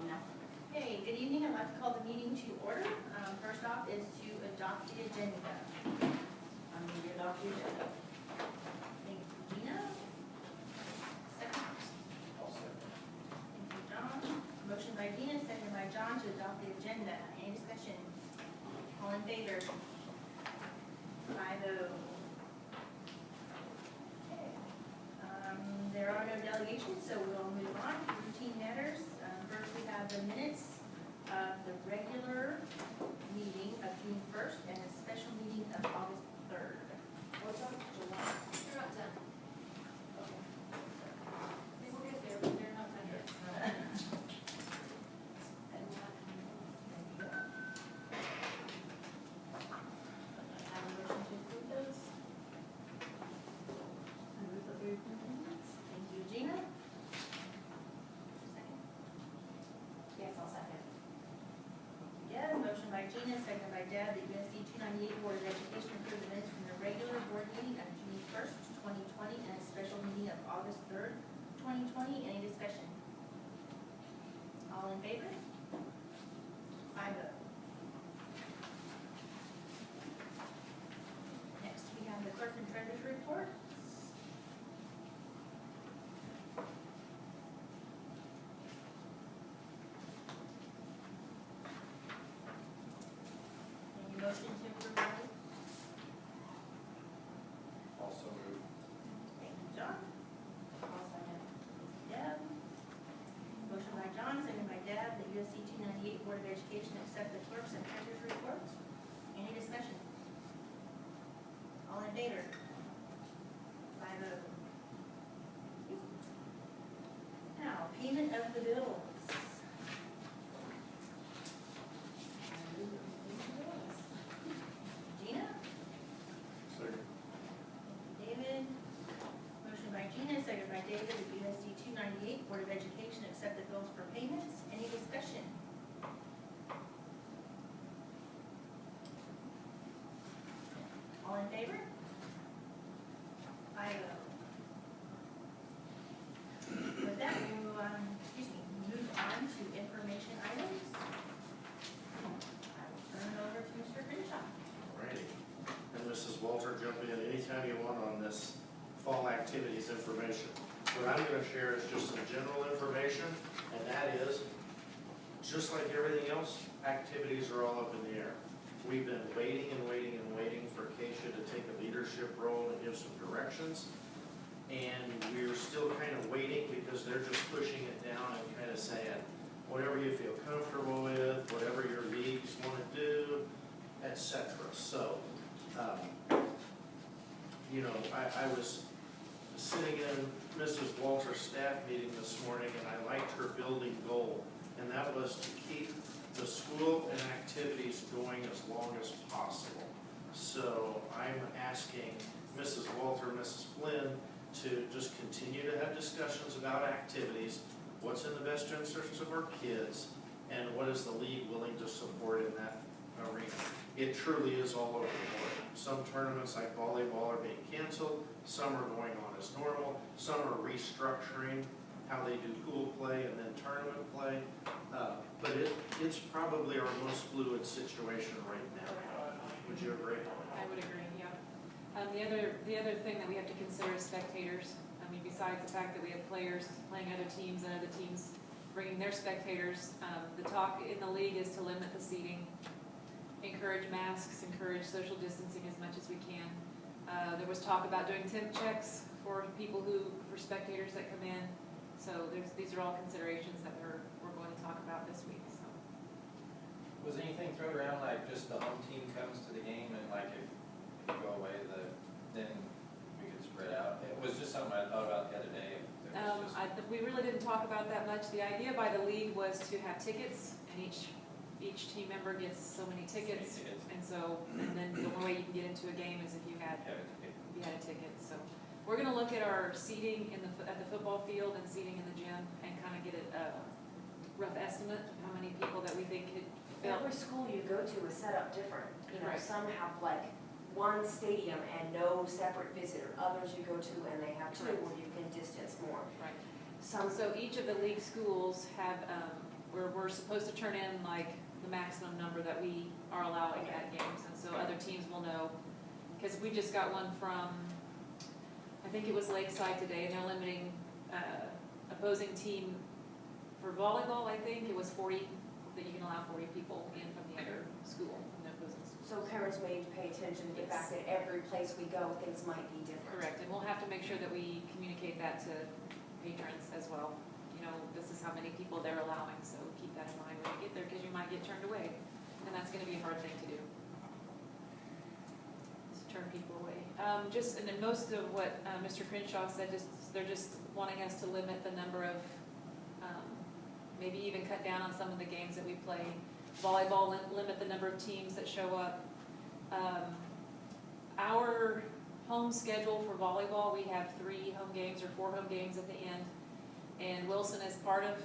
No. Okay, good evening. I'd like to call the meeting to order. First off is to adopt the agenda. I'm going to adopt the agenda. Thank you, Gina. Second. I'll second. Thank you, John. Motion by Gina, second by John to adopt the agenda. Any discussion? All in favor? 5-0. Okay. There are no delegations, so we'll move on to routine matters. First, we have the minutes of the regular meeting of June 1st and a special meeting of August 3rd. What's up, July? They're not done. Okay. They will get there, but they're not done yet. Have a motion to approve those? I move that we approve the minutes. Thank you, Gina. Second. Yes, I'll second. Deb, motion by Gina, second by Deb, the USD 298 Board of Education approve the minutes from the regular board meeting of June 1st, 2020, and a special meeting of August 3rd, 2020. Any discussion? All in favor? 5-0. Next, we have the clerk and treasurer's report. Any motion to approve those? Also move. Thank you, John. I'll second. Deb. Motion by John, second by Deb, the USC 298 Board of Education accept the clerk's and treasurer's reports. Any discussion? All in favor? 5-0. Now, payment of the bills. I move that we approve the minutes. Gina? Second. David. Motion by Gina, second by David, the USD 298 Board of Education accept the bills for payments. Any discussion? All in favor? 5-0. With that, we will, move on to information items. I will turn it over to Mr. Crenshaw. Alrighty. And Mrs. Walter, jump in anytime you want on this fall activities information. What I'm going to share is just some general information, and that is, just like everything else, activities are all up in the air. We've been waiting and waiting and waiting for Keisha to take a leadership role and give some directions. And we're still kind of waiting because they're just pushing it down and kind of saying, whatever you feel comfortable with, whatever your leagues want to do, etc. So, I was sitting in Mrs. Walter's staff meeting this morning, and I liked her building goal, and that was to keep the school and activities going as long as possible. So I'm asking Mrs. Walter, Mrs. Flynn, to just continue to have discussions about activities, what's in the best interest of our kids, and what is the league willing to support in that arena. It truly is all over the board. Some tournaments like volleyball are being canceled, some are going on as normal, some are restructuring how they do pool play and then tournament play. But it's probably our most fluid situation right now. Would you agree? I would agree, yeah. The other thing that we have to consider is spectators. I mean, besides the fact that we have players playing other teams and other teams bringing their spectators, the talk in the league is to limit the seating, encourage masks, encourage social distancing as much as we can. There was talk about doing temp checks for for spectators that come in. So these are all considerations that we're going to talk about this week, so. Was anything thrown around like just the home team comes to the game and like if you go away, then we could spread out? It was just something I thought about the other day. We really didn't talk about that much. The idea by the league was to have tickets, and each team member gets so many tickets. And then the only way you can get into a game is if you had a ticket. So we're going to look at our seating at the football field and seating in the gym and kind of get a rough estimate of how many people that we think could fill. Every school you go to is set up different. Right. Some have like one stadium and no separate visitor. Others you go to and they have two Correct. where you can distance more. Right. So each of the league schools have we're supposed to turn in like the maximum number that we are allowing at games, and so other teams will know. Because we just got one from, I think it was Lakeside today, and they're limiting, opposing team for volleyball, I think, it was 40, that you can allow 40 people in from the other school, from the opposing school. So parents may need to pay attention to the fact that every place we go, things might be different. Correct, and we'll have to make sure that we communicate that to patrons as well. You know, this is how many people they're allowing, so keep that in mind when you get there, because you might get turned away, and that's gonna be a hard thing to do. Just turn people away. And then most of what Mr. Crenshaw said, they're just wanting us to limit the number of, maybe even cut down on some of the games that we play. Volleyball, limit the number of teams that show up. Our home schedule for volleyball, we have 3 home games or 4 home games at the end. And Wilson is part of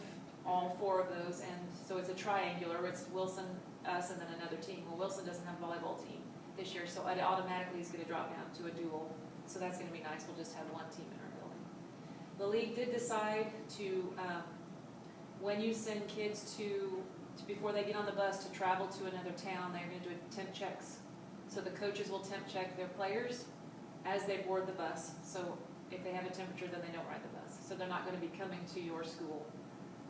all 4 of those, and so it's a triangular, it's Wilson, us, and then another team. Well, Wilson doesn't have a volleyball team this year, so it automatically is gonna drop down to a dual. So that's gonna be nice, we'll just have 1 team in our building. The league did decide to, when you send kids before they get on the bus to travel to another town, they're gonna do temp checks. So the coaches will temp check their players as they board the bus. So if they have a temperature, then they don't ride the bus. So they're not gonna be coming to your school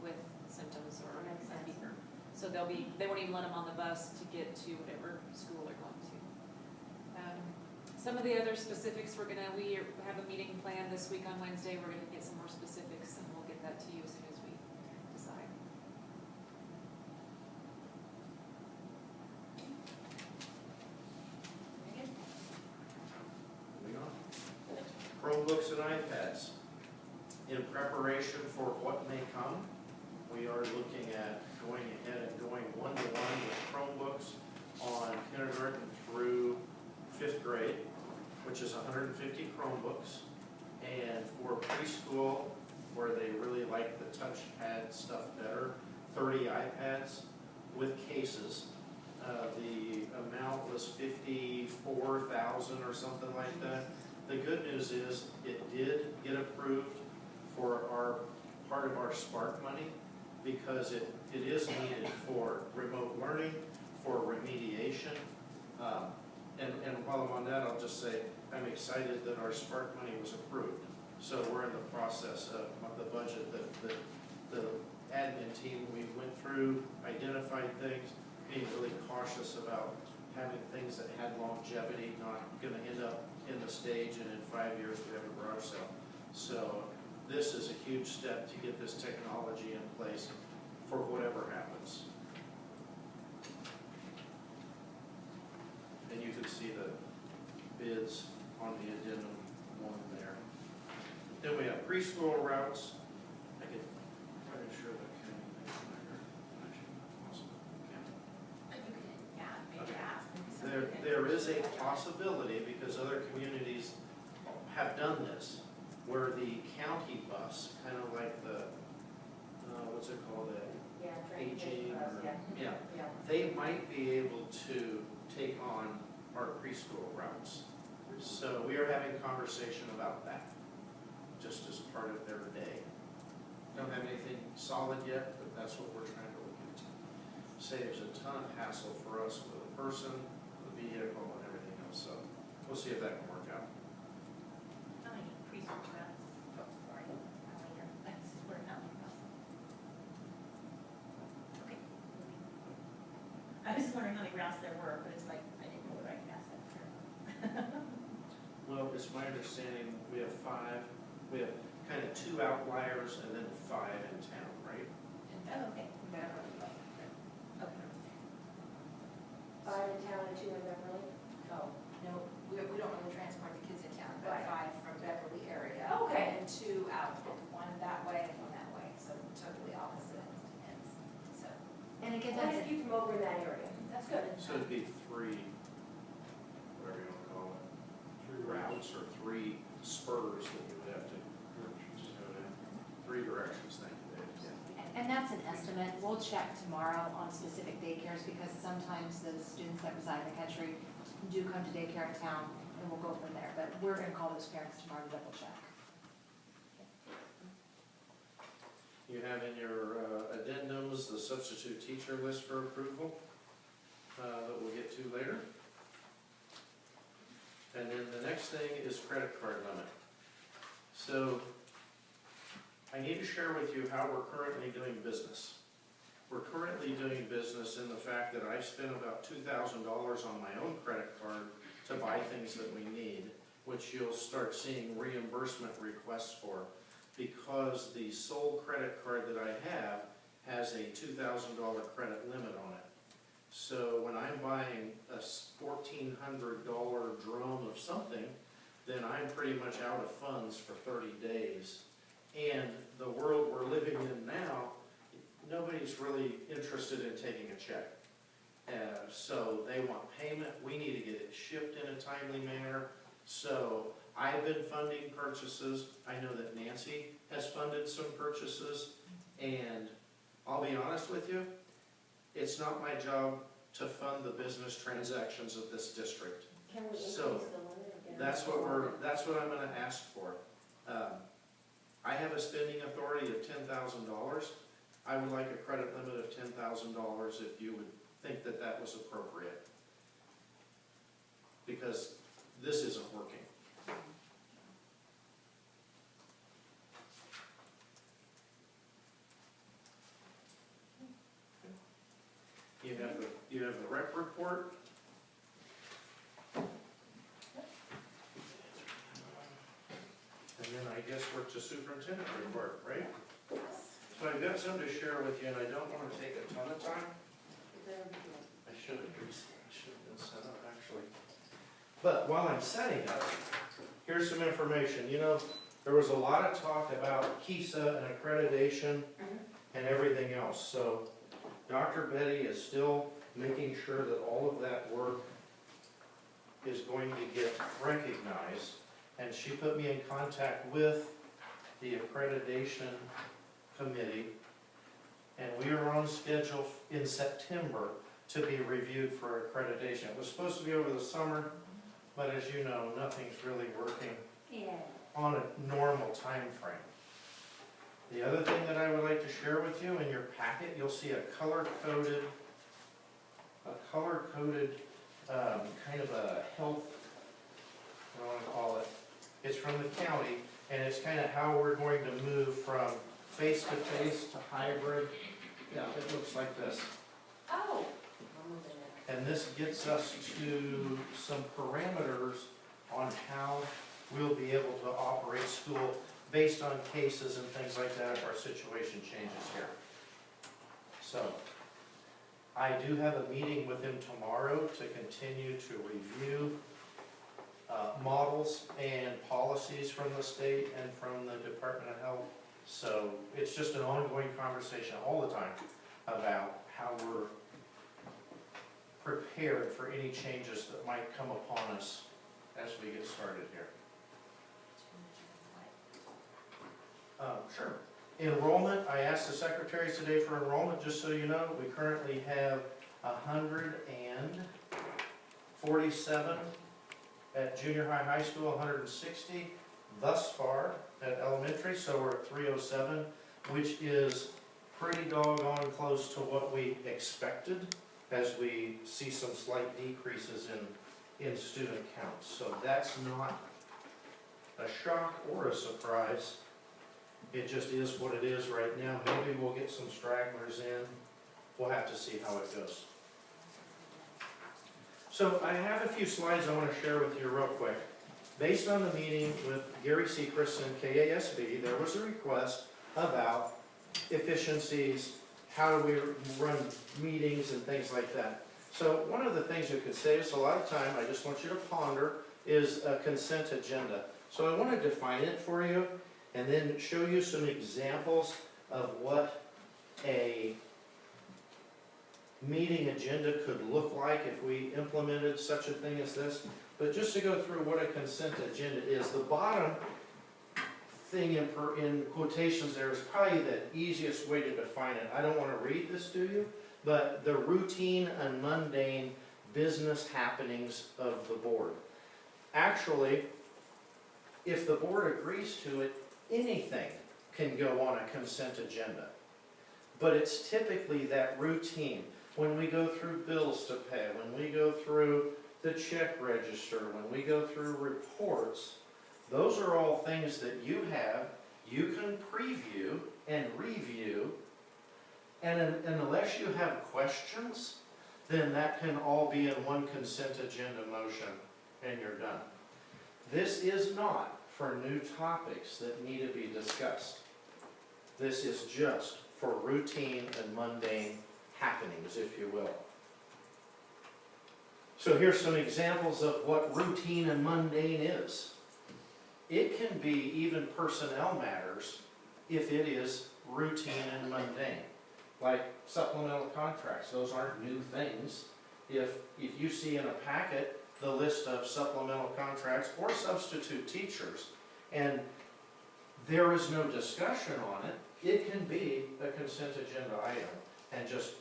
with symptoms or a fever. So they won't even let them on the bus to get to whatever school they're going to. Some of the other specifics, we have a meeting planned this week on Wednesday. We're gonna get some more specifics, and we'll get that to you as soon as we decide. Moving on. Chromebooks and iPads. In preparation for what may come, we are looking at going ahead and going one-to-one with Chromebooks on kindergarten through 5th grade, which is 150 Chromebooks. And for preschool, where they really like the touchpad stuff better, 30 iPads with cases. The amount was $54,000 or something like that. The good news is it did get approved for our part of our Spark money, because it is needed for remote learning, for remediation. And while I'm on that, I'll just say I'm excited that our Spark money was approved. So we're in the process of the budget that the admin team, we went through, identified things, being really cautious about having things that had longevity, not gonna end up in the stage and in 5 years we have a garage sale. So this is a huge step to get this technology in place for whatever happens. And you can see the bids on the addendum 1 there. Then we have preschool routes. I could try to show that can There is a possibility, because other communities have done this, where the county bus, kind of like the, what's it called, aging, or, yeah, they might be able to take on our preschool routes. So we are having conversation about that, just as part of their day. Don't have anything solid yet, but that's what we're trying to look into. Saves a ton of hassle for us with a person, the vehicle, and everything else, so we'll see if that can work out. How many preschool routes? Oh, sorry, later. This is where how many routes? Okay. I was just wondering how many routes there were, but it's like, I didn't know what I could ask that. Well, it's my understanding we have 5, we have kind of 2 outliers and then 5 in town, right? Oh, okay. Okay. 5 in town and 2 in Beverly? Oh, no, we don't really transport the kids in town, but Right. 5 from Beverly area. Okay. And 2 out, 1 that way and 1 that way, so totally opposite ends, so. And again, Quite a that's, few from over in that area. that's good. So it'd be 3, whatever you want to call it, 3 routes or 3 spurs that you would have to go down. 3 directions, thank you, Dave. And that's an estimate. We'll check tomorrow on specific daycares, because sometimes the students that reside in the country do come to daycare in town, and we'll go from there. But we're gonna call those parents tomorrow to double check. You have in your addendums is the substitute teacher list for approval, that we'll get to later. And then the next thing is credit card limit. So I need to share with you how we're currently doing business. We're currently doing business in the fact that I've spent about $2,000 on my own credit card to buy things that we need, which you'll start seeing reimbursement requests for, because the sole credit card that I have has a $2,000 credit limit on it. So when I'm buying a $1,400 drum of something, then I'm pretty much out of funds for 30 days. And the world we're living in now, nobody's really interested in taking a check. So they want payment, we need to get it shipped in a timely manner. So I've been funding purchases, I know that Nancy has funded some purchases, and I'll be honest with you, it's not my job to fund the business transactions of this district. Can we increase the So, limit again? That's what I'm gonna ask for. I have a spending authority of $10,000. I would like a credit limit of $10,000 if you would think that that was appropriate. Because this isn't working. You have the rec report. And then I guess we're to superintendent report, right? So I've got some to share with you, and I don't want to take a ton of time. I should have been set up, actually. But while I'm setting up, here's some information. You know, there was a lot of talk about KISA and accreditation and everything else. So Dr. Betty is still making sure that all of that work is going to get recognized. And she put me in contact with the accreditation committee. And we are on schedule in September to be reviewed for accreditation. It was supposed to be over the summer, but as you know, nothing's really working on a normal time frame. The other thing that I would like to share with you, in your packet, you'll see a color-coded kind of a health, what do I want to call it? It's from the county, and it's kind of how we're going to move from face-to-face to hybrid. Yeah, it looks like this. Oh. And this gets us to some parameters on how we'll be able to operate school based on cases and things like that if our situation changes here. So, I do have a meeting with him tomorrow to continue to review models and policies from the state and from the Department of Health. So, it's just an ongoing conversation all the time about how we're prepared for any changes that might come upon us as we get started here. Sure. Enrollment, I asked the secretaries today for enrollment, just so you know, we currently have 147 at junior high school, 160 thus far at elementary, so we're at 307, which is pretty doggone close to what we expected, as we see some slight decreases in student counts. So that's not a shock or a surprise. It just is what it is right now. Maybe we'll get some stragglers in. We'll have to see how it goes. So I have a few slides I want to share with you real quick. Based on the meeting with Gary Sechrist and KASB, there was a request about efficiencies, how do we run meetings and things like that. So one of the things that could save us a lot of time, I just want you to ponder, is a consent agenda. So I want to define it for you and then show you some examples of what a meeting agenda could look like if we implemented such a thing as this. But just to go through what a consent agenda is, the bottom thing in quotations there is probably the easiest way to define it. I don't want to read this to you, but the routine and mundane business happenings of the board. Actually, if the board agrees to it, anything can go on a consent agenda. but it's typically that routine. When we go through bills to pay, when we go through the check register, when we go through reports, those are all things that you can preview and review, and unless you have questions, then that can all be in one consent agenda motion, and you're done. This is not for new topics that need to be discussed. This is just for routine and mundane happenings, if you will. So here's some examples of what routine and mundane is. It can be even personnel matters if it is routine and mundane. Like supplemental contracts, those aren't new things. If you see in a packet the list of supplemental contracts or substitute teachers, and there is no discussion on it, it can be a consent agenda item and just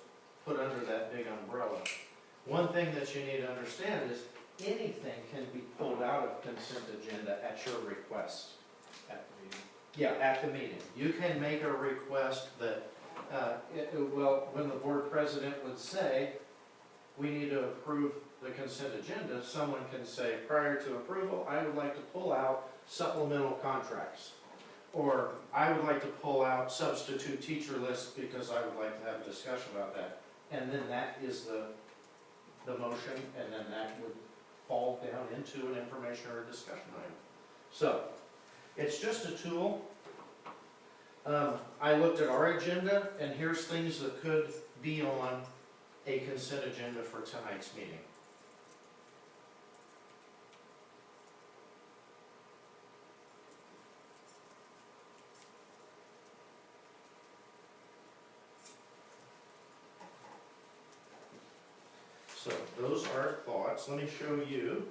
put under that big umbrella. One thing that you need to understand is anything can be pulled out of consent agenda at your request. At the meeting. Yeah, at the meeting. You can make a request that, when the board president would say, we need to approve the consent agenda, someone can say, prior to approval, I would like to pull out supplemental contracts. Or I would like to pull out substitute teacher lists because I would like to have a discussion about that. And then that is the motion, and then that would fall down into an information or a discussion item. So, it's just a tool. I looked at our agenda, and here's things that could be on a consent agenda for tonight's meeting. So those are thoughts. Let me show you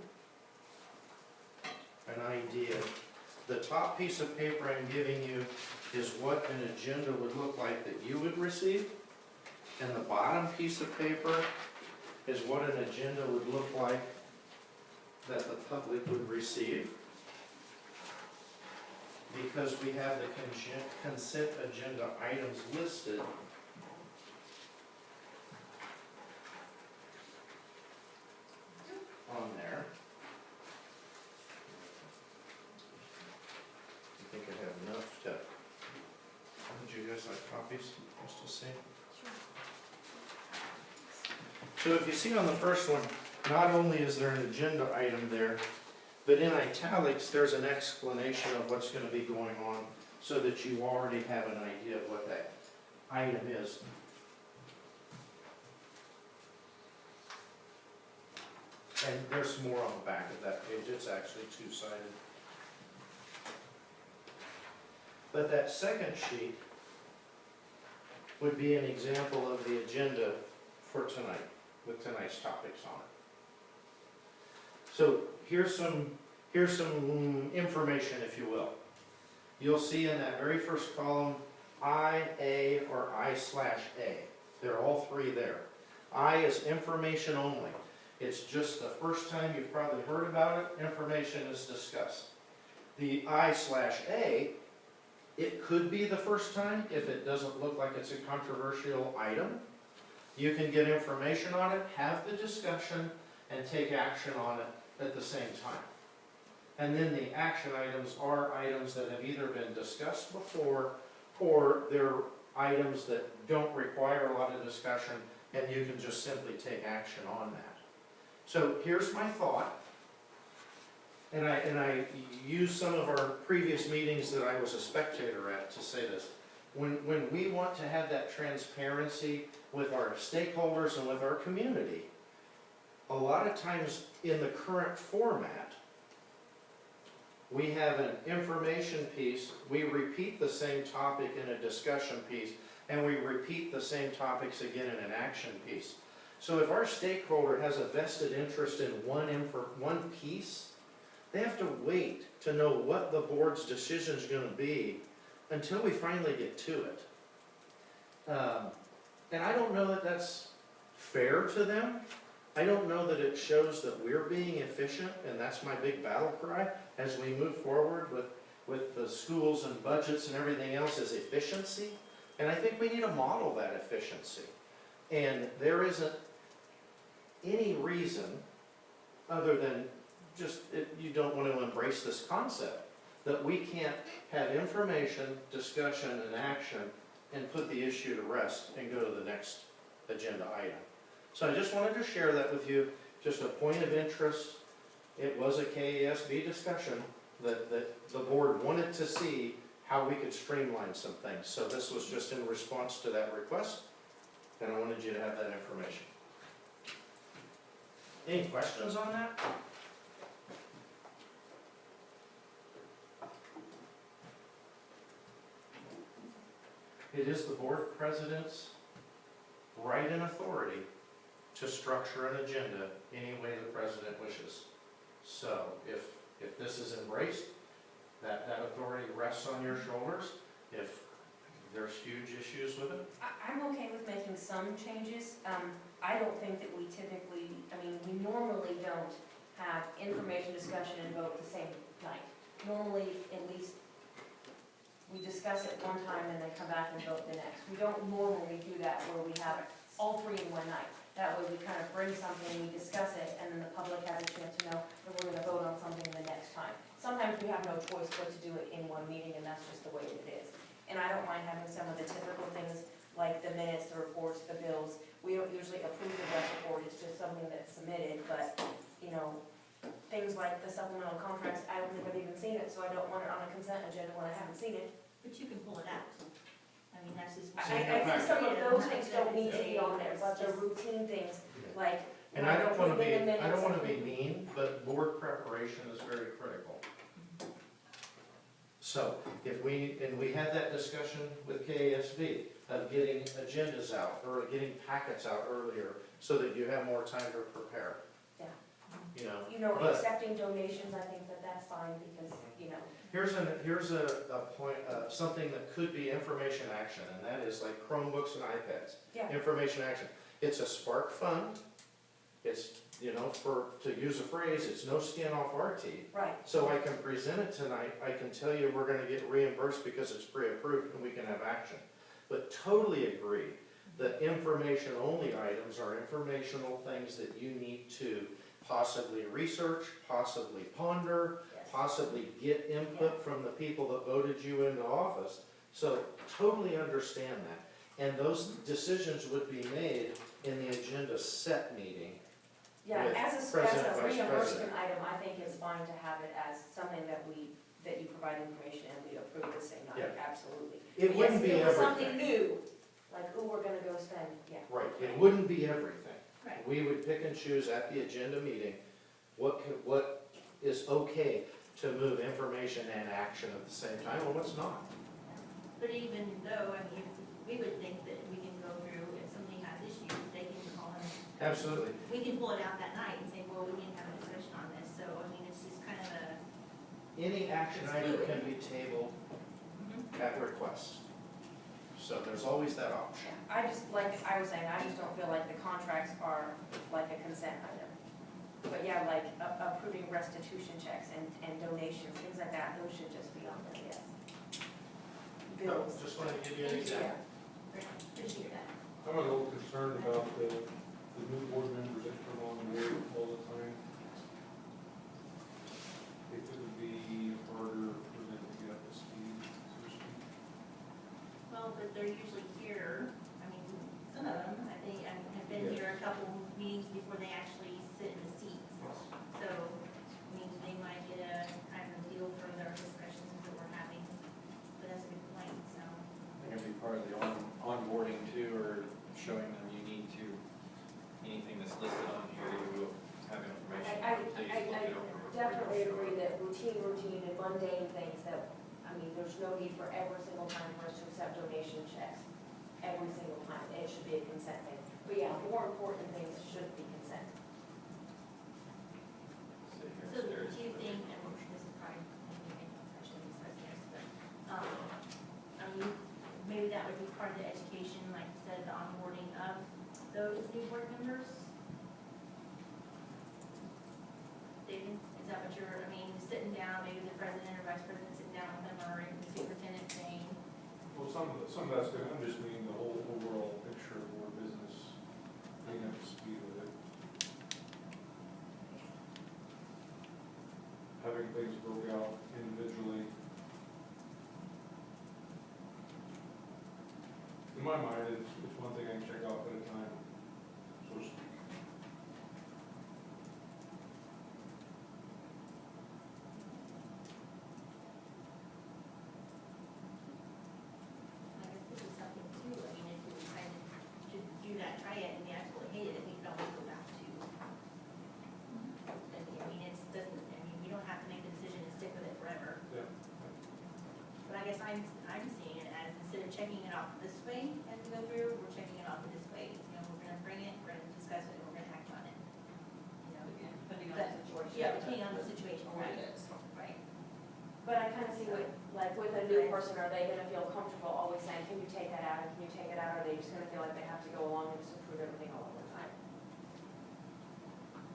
an idea. The top piece of paper I'm giving you is what an agenda would look like that you would receive. And the bottom piece of paper is what an agenda would look like that the public would receive. Because we have the consent agenda items listed, on there. I think I have enough to, would you guys like copies, just to see? So if you see on the first one, not only is there an agenda item there, but in italics, there's an explanation of what's going to be going on so that you already have an idea of what that item is. And there's more on the back of that page. It's actually two-sided. But that second sheet would be an example of the agenda for tonight, with tonight's topics on it. So here's some information, if you will. You'll see in that very first column, I, A, or I/A. They're all three there. I is information only. It's just the first time you've probably heard about it, information is discussed. The I/A, it could be the first time if it doesn't look like it's a controversial item. You can get information on it, have the discussion, and take action on it at the same time. And then the action items are items that have either been discussed before, or they're items that don't require a lot of discussion, and you can just simply take action on that. So here's my thought, and I use some of our previous meetings that I was a spectator at to say this. When we want to have that transparency with our stakeholders and with our community, a lot of times in the current format, we have an information piece, we repeat the same topic in a discussion piece, and we repeat the same topics again in an action piece. So if our stakeholder has a vested interest in one piece, they have to wait to know what the board's decision is going to be until we finally get to it. And I don't know that that's fair to them. I don't know that it shows that we're being efficient, and that's my big battle cry as we move forward with the schools and budgets and everything else is efficiency. And I think we need to model that efficiency. And there isn't any reason, other than just you don't want to embrace this concept, that we can't have information, discussion, and action and put the issue to rest and go to the next agenda item. So I just wanted to share that with you, just a point of interest. It was a KASB discussion that the board wanted to see how we could streamline some things. So this was just in response to that request, and I wanted you to have that information. Any questions on that? It is the board president's right and authority to structure an agenda any way the president wishes. So if this is embraced, that authority rests on your shoulders. If there's huge issues with it, I'm okay with making some changes. I don't think that we typically, we normally don't have information, discussion, and vote the same night. Normally, at least, we discuss it one time and then come back and vote the next. We don't normally do that where we have all three in one night. That way we kind of bring something, we discuss it, and then the public has a chance to know that we're gonna vote on something the next time. Sometimes we have no choice but to do it in one meeting, and that's just the way it is. And I don't mind having some of the typical things, like the minutes, the reports, the bills. We don't usually approve the rest report, it's just something that's submitted, but, things like the supplemental contracts, I don't think I've even seen it, so I don't want it on a consent agenda when I haven't seen it. But you can pull it out. That's just. I think some of those things don't need to be on there, but the routine things, like. and I don't want to be mean, but board preparation is very critical. So if we had that discussion with KASB of getting agendas out or getting packets out earlier so that you have more time to prepare. Yeah. But Accepting donations, I think that's fine because, here's a point, something that could be information action, and that is like Chromebooks and iPads. Yeah. Information action. It's a Spark fund. It's, to use a phrase, it's no skin off our teeth. Right. So I can present it tonight, I can tell you we're gonna get reimbursed because it's pre-approved and we can have action. But totally agree that information-only items are informational things that you need to possibly research, possibly ponder, Yes. possibly get input from the people that voted you into office. So totally understand that. And those decisions would be made in the agenda set meeting. Yeah, With as President, a Vice reimbursement President. item, I think it's fine to have it as something that you provide information and we approve the same night, Yeah. absolutely. It wouldn't be Yes, if it was something everything. new, like, we're gonna go spend, yeah. Right, it wouldn't be everything. Right. We would pick and choose at the agenda meeting what is okay to move information and action at the same time, and what's not. But even though, we would think that we can go through, if somebody has issues, they can call him. Absolutely. We can pull it out that night and say, well, we didn't have a discussion on this, so, it's just kind of a. Any action It's item fluid. can be tabled at request. So there's always that option. I just, like I was saying, I just don't feel like the contracts are like a consent item. But yeah, like approving restitution checks and donations, things like that, those should just be on there, yes. No, Bills. just wanted to give you an example. Appreciate that. I'm a little concerned about the new board members that come on board all the time. It could be harder for them to get up to speed, so to speak. Well, but they're usually here, some of them, I think, have been here a couple meetings before they actually sit in the seats. So, they might get a kind of feel for their discussions that we're having, but that's a good point, so. It can be part of the onboarding too, or showing them you need to, anything that's listed on here, you will have information. Please I look it over. definitely agree that routine and mundane things that, there's no need for every single time for us to accept donation checks. Every single time, it should be a consent thing. But yeah, more important things should be consent. So do you think, and this is probably maybe a question, but, maybe that would be part of the education, like you said, the onboarding of those new board members? David, is that what you're, sitting down, maybe the president or vice president sitting down with them, or even the superintendent saying, Well, some of that's good, I'm just meaning the whole overall picture of our business, getting up to speed with it. Having things broke out individually. In my mind, it's one thing I can check off at a time, so to speak. I guess this is something too, I mean, if we decided to do that, try it, and we absolutely hated it, we could always go back to. I mean, it's, doesn't, I mean, we don't have to make the decision and stick with it forever. Yeah. But I guess I'm seeing it as, instead of checking it off this way as we go through, we're checking it off this way. You know, we're gonna bring it, we're gonna discuss it, we're gonna act on it. You know, Again, depending on But- the situation. yeah, depending on the situation, Or what right, it is. right. But I kind of see what, like with a new person, are they gonna feel comfortable always saying, can you take that out, and can you take it out, or are they just gonna feel like they have to go along and just approve everything all over the time?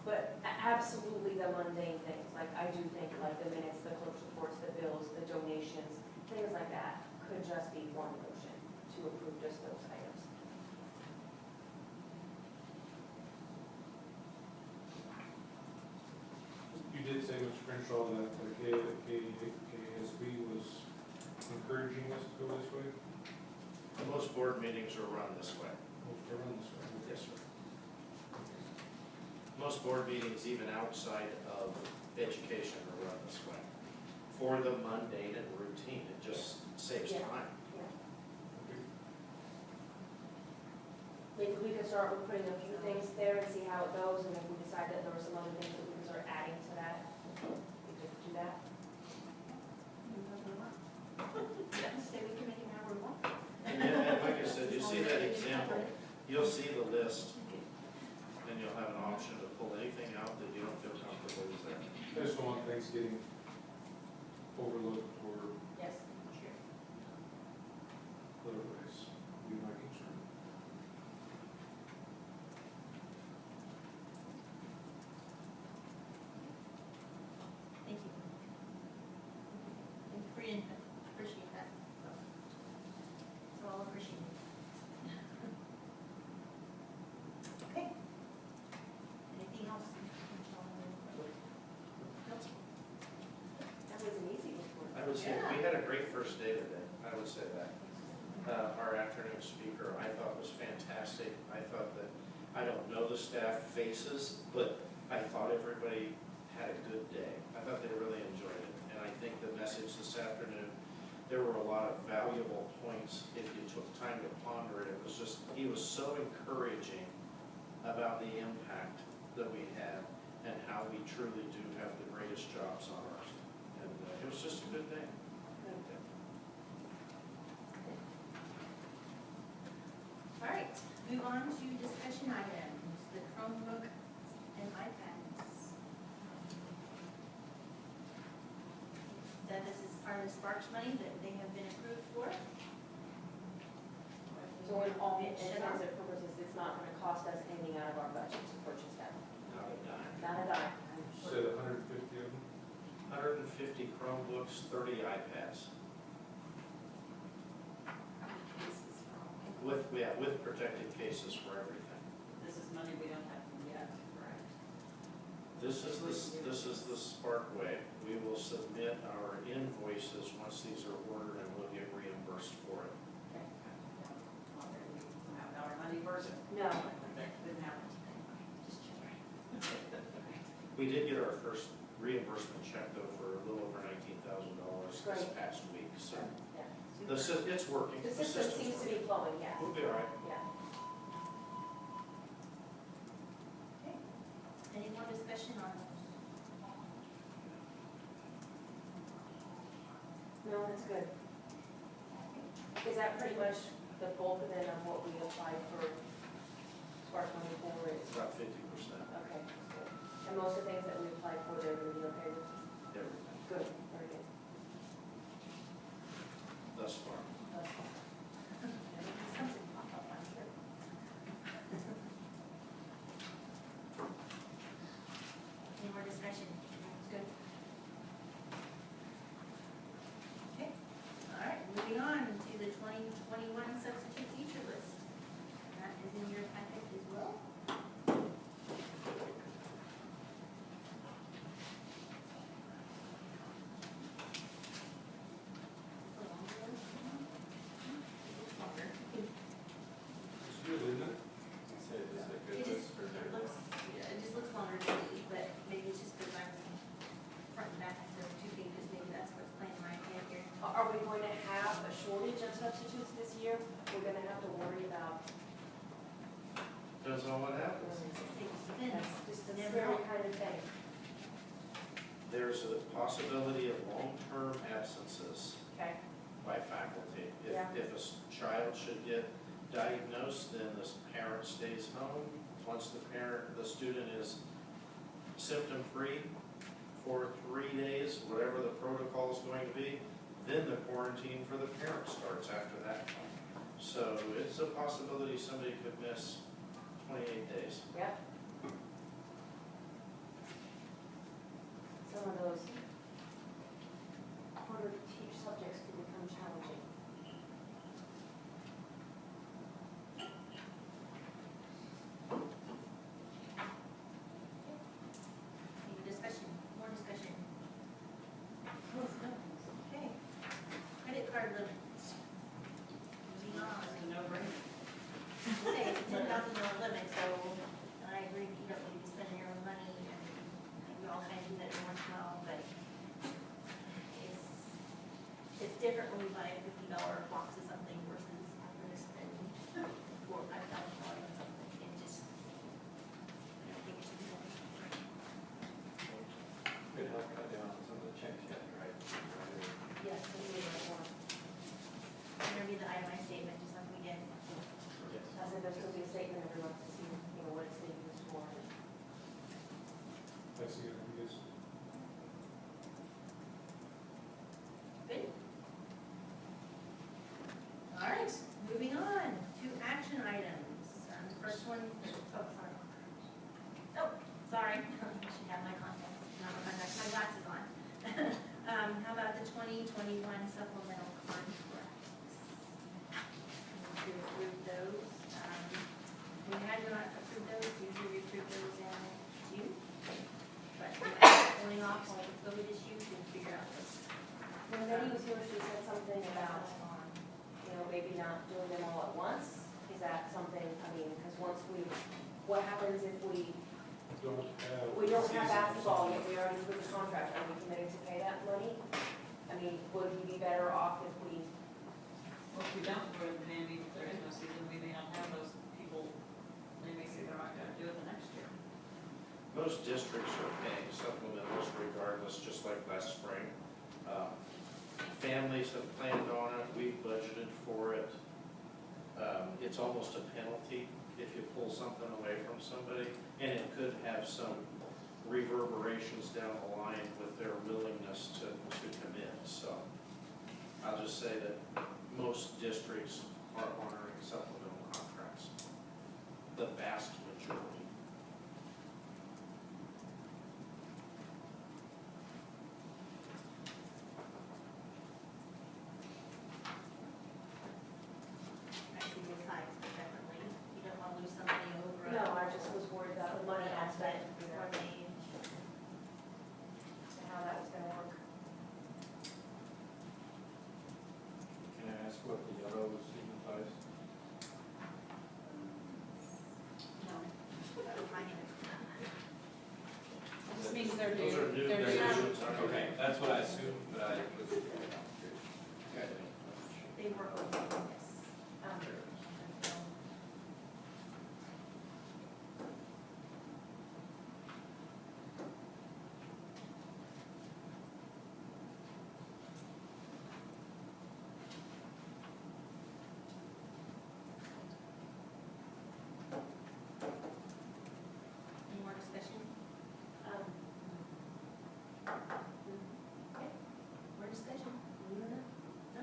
But absolutely the mundane things, like I do think like the minutes, the clerk's reports, the bills, the donations, things like that could just be one motion to approve just those items. You did say, Mr. Crenshaw, that the KSB was encouraging us to go this way? Most board meetings are run this way. Well, to run this way. Yes, sir. Most board meetings, even outside of education, are run this way. For the mundane and routine, it just saves Yeah. time. Maybe we could start with putting a few things there and see how it goes, and if we decide that there were some other things that we could start adding to that, we could do that. Say we can make it however we want. And like I said, you see that example, you'll see the list, and you'll have an option to pull anything out that you don't feel comfortable with there. I just don't want things getting overlooked or Yes. otherwise, be my concern. Thank you. Thank you for your input, appreciate that. So I'll appreciate it. Okay. Anything else? That was an easy report. I would say, we had a great first day today, I would say that. Our afternoon speaker, I thought was fantastic. I thought that, I don't know the staff faces, but I thought everybody had a good day. I thought they really enjoyed it. And I think the message this afternoon, there were a lot of valuable points if you took time to ponder it. It was just, he was so encouraging about the impact that we have and how we truly do have the greatest jobs on earth. And it was just a good day. All right, move on to discussion items, the Chromebook and iPads. So this is part of the Sparks money that they have been approved for. So in all It should intents and purposes, it's not gonna cost us anything out of our budget to purchase them, Not a dime. not a dime. Said 150 of them? 150 Chromebooks, 30 iPads, with protected cases for everything. This is money we don't have yet, correct? This is the SparkWay. We will submit our invoices once these are ordered and we'll get reimbursed for it. Have our money version. No, Didn't have it. Just check. We did get our first reimbursement check though for a little over $19,000 this Great. past week, so yeah. it's working. The system seems to be flowing, yes. We'll be all right. Yeah. Okay. Any more discussion on those? No, that's good. Is that pretty much the bulk then of what we applied for Spark money for It's is? about 50%. Okay, good. And most of the things that we applied for, they're gonna be okay with? Everything Good, very good. thus far. Something pop up, I'm sure. Any more discussion? It's good. Okay, all right, moving on to the 2020 a Never scary know. kind of thing. There's a possibility of long-term absences Okay. by faculty. Yeah. If a child should get diagnosed, then the parent stays home. Once the student is symptom-free for 3 days, whatever the protocol is going to be, then the quarantine for the parent starts after that. So it's a possibility somebody could miss 28 days. Yep. Some of those harder to teach subjects can become challenging. Any discussion, more discussion? Okay. Credit card limits. Moving on. Okay, it's $10,000 limit, so I agree, you don't need to spend your own money, and we all kind of do that every once in a while, but it's different when we buy a $50 box of something versus having to spend $4,000 or $5,000 on something, it just, I don't think it should be done. Could help cut down on some of the checks yet, right? Yes, we need more. Gonna be the itemized statement, just like we did. I said there's supposed to be a statement every month to see, what it's being used for. I see it, because Good. All right, moving on to action items. The first one, oh, sorry. Oh, sorry, I should have my contacts, not my contacts, my glasses on. How about the 2021 supplemental contracts? To approve those. We had not approved those, usually we approve those in June. But going off on the COVID issue, we figure out this. When Betty was here, she said something about, maybe not doing them all at once. Is that something, because once what happens if we don't have. don't have season or basketball, something. yet we already approved the contract, are we committed to pay that money? Would we be better off if we, Well, if we don't, maybe if there is no season, we may not have those people, they may say they're not gonna do it the next year. Most districts are paying supplementals regardless, just like last spring. Families have planned on it, we've budgeted for it. It's almost a penalty if you pull something away from somebody, and it could have some reverberations down the line with their willingness to commit. So I'll just say that most districts are honoring supplemental contracts, the vast majority. I see both sides, but definitely, you don't want to lose somebody over. no, I just was worried about the money aspect, Before they, how that was gonna work. Can I ask what the yellow signifies? no, that was my hand. It just means they're Those are due, new they're due. decisions. aren't they? Okay, that's what I assumed, but I was. Okay. They work on this. Any more discussion? Okay, more discussion? No?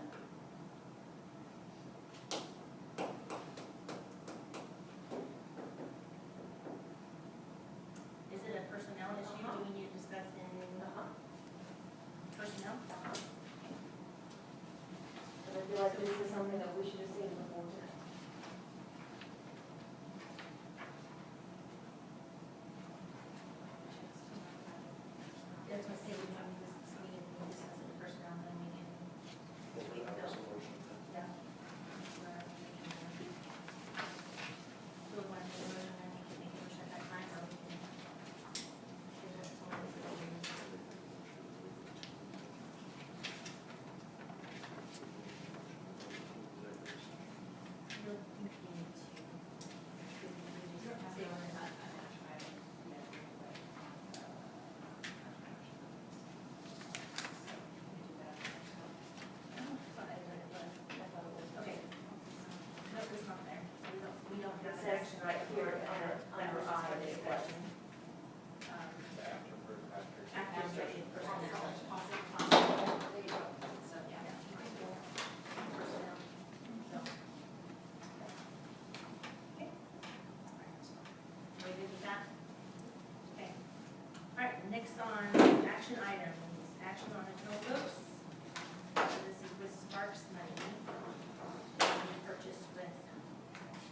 Is it a personnel issue? Do we need to discuss in personnel? But I feel like this is something that we should have seen before tonight. That's what I say, we need to discuss it in personnel, then we can. Hopefully that was a motion. Yeah. So when the motion, then we can make a motion at that time, or we can. give it to someone. action on the Chromebooks. This is with Sparks money. We purchased with,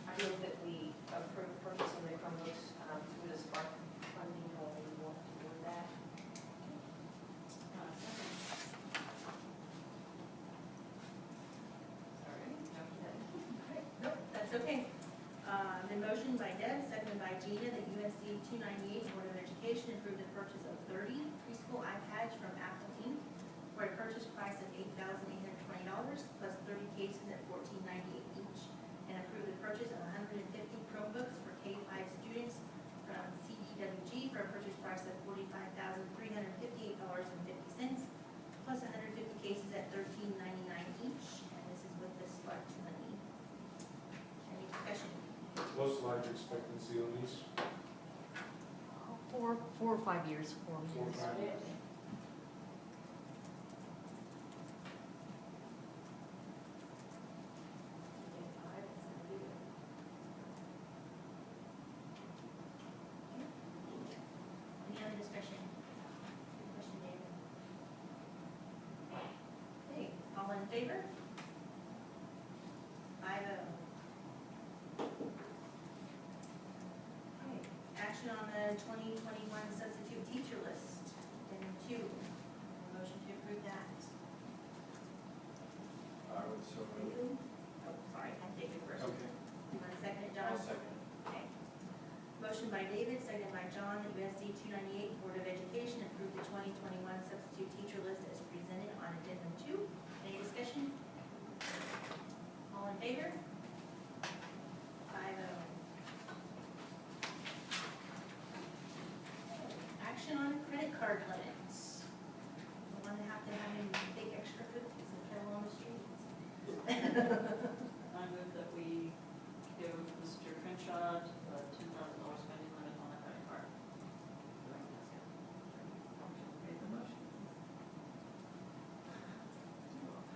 I move that we approve purchasing the Chromebooks through the Spark funding, however you want to do that. Sorry. nope, that's okay. The motion by Deb, seconded by Gina, that USD 298 Board of Education approve the purchase of 30 preschool iPads from Apple Inc. for a purchase price of $8,820 plus 30 cases at $14.98 each, and approve the purchase of 150 Chromebooks for K-5 students from CDWG for a purchase price of $45,358.50 plus 150 cases at $13.99 each, and this is with the Sparks money. Any discussion? What's life expectancy on these? 4 or 5 years for me. 4 or 5 years? Any other discussion? Good question, David. Okay, all in favor? 5-0. Okay, action on the 2021 substitute teacher list, item 2. Motion to approve that. I would so move. Oh, sorry, I'm David first. Okay. You want to second it, John? I'll second. Okay. Motion by David, seconded by John, that USD 298 Board of Education approve the 2021 substitute teacher list as presented on addendum 2. Any discussion? All in favor? 5-0. Action on credit card limits. The one that have to have him take extra cookies and travel on the streets. I move that we give Mr. Crenshaw a $10,000 spending limit on a credit card. Made the motion.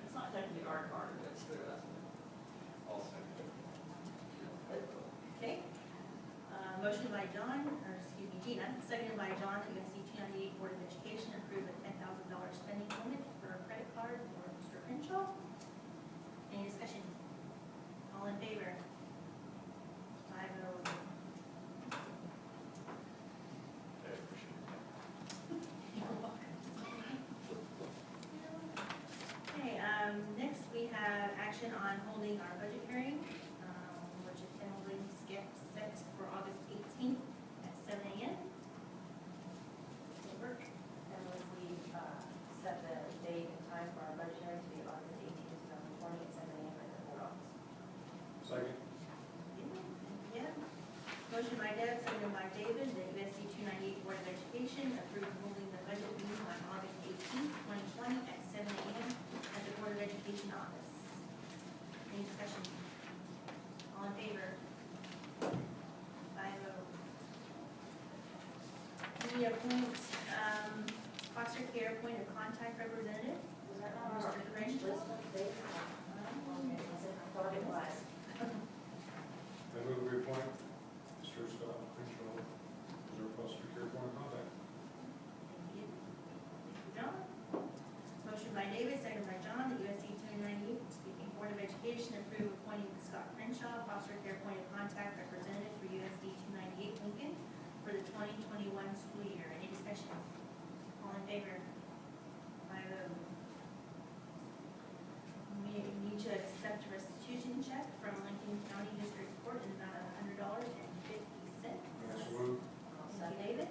It's not technically our card, but it's through us. I'll second. Okay. Motion by John, or excuse me, Gina, seconded by John, that USD 298 Board of Education approve a $10,000 spending limit for a credit card for Mr. Crenshaw. Any discussion? All in favor? 5-0. I appreciate it. You're welcome. Okay, next we have action on holding our budget hearing, which is tentatively set for August 18th at 7 a.m. Does it work? And if we set the date and time for our budget hearing to be August 18th, 2020 at 7 a.m. at the board office. Second. Yeah. Motion by Deb, seconded by David, that USD 298 Board of Education approve holding the budget meeting on August 18th, 2020 at 7 a.m. at the Board of Education office. Any discussion? All in favor? 5-0. We appoint foster care point of contact representative. Was that not on our Mr. Crenshaw? list one, Dave? Okay, I thought it was. I move we appoint Mr. Scott Crenshaw as our foster care point of contact. Thank you. Thank you, John. Motion by David, seconded by John, that USD 298, speaking Board of Education, approve appointing Scott Crenshaw, foster care point of contact representative for USD 298 Lincoln for the 2021 school year. Any discussion? All in favor? 5-0. We need to accept a restitution check from Lincoln County District Court in the amount of $100.50. Yes, move. I'll Thank you, second. David.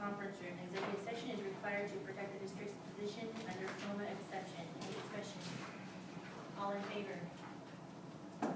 conference room. Executive session is required to protect the district's position under FOMA exception. Any discussion? All in favor? 5-0.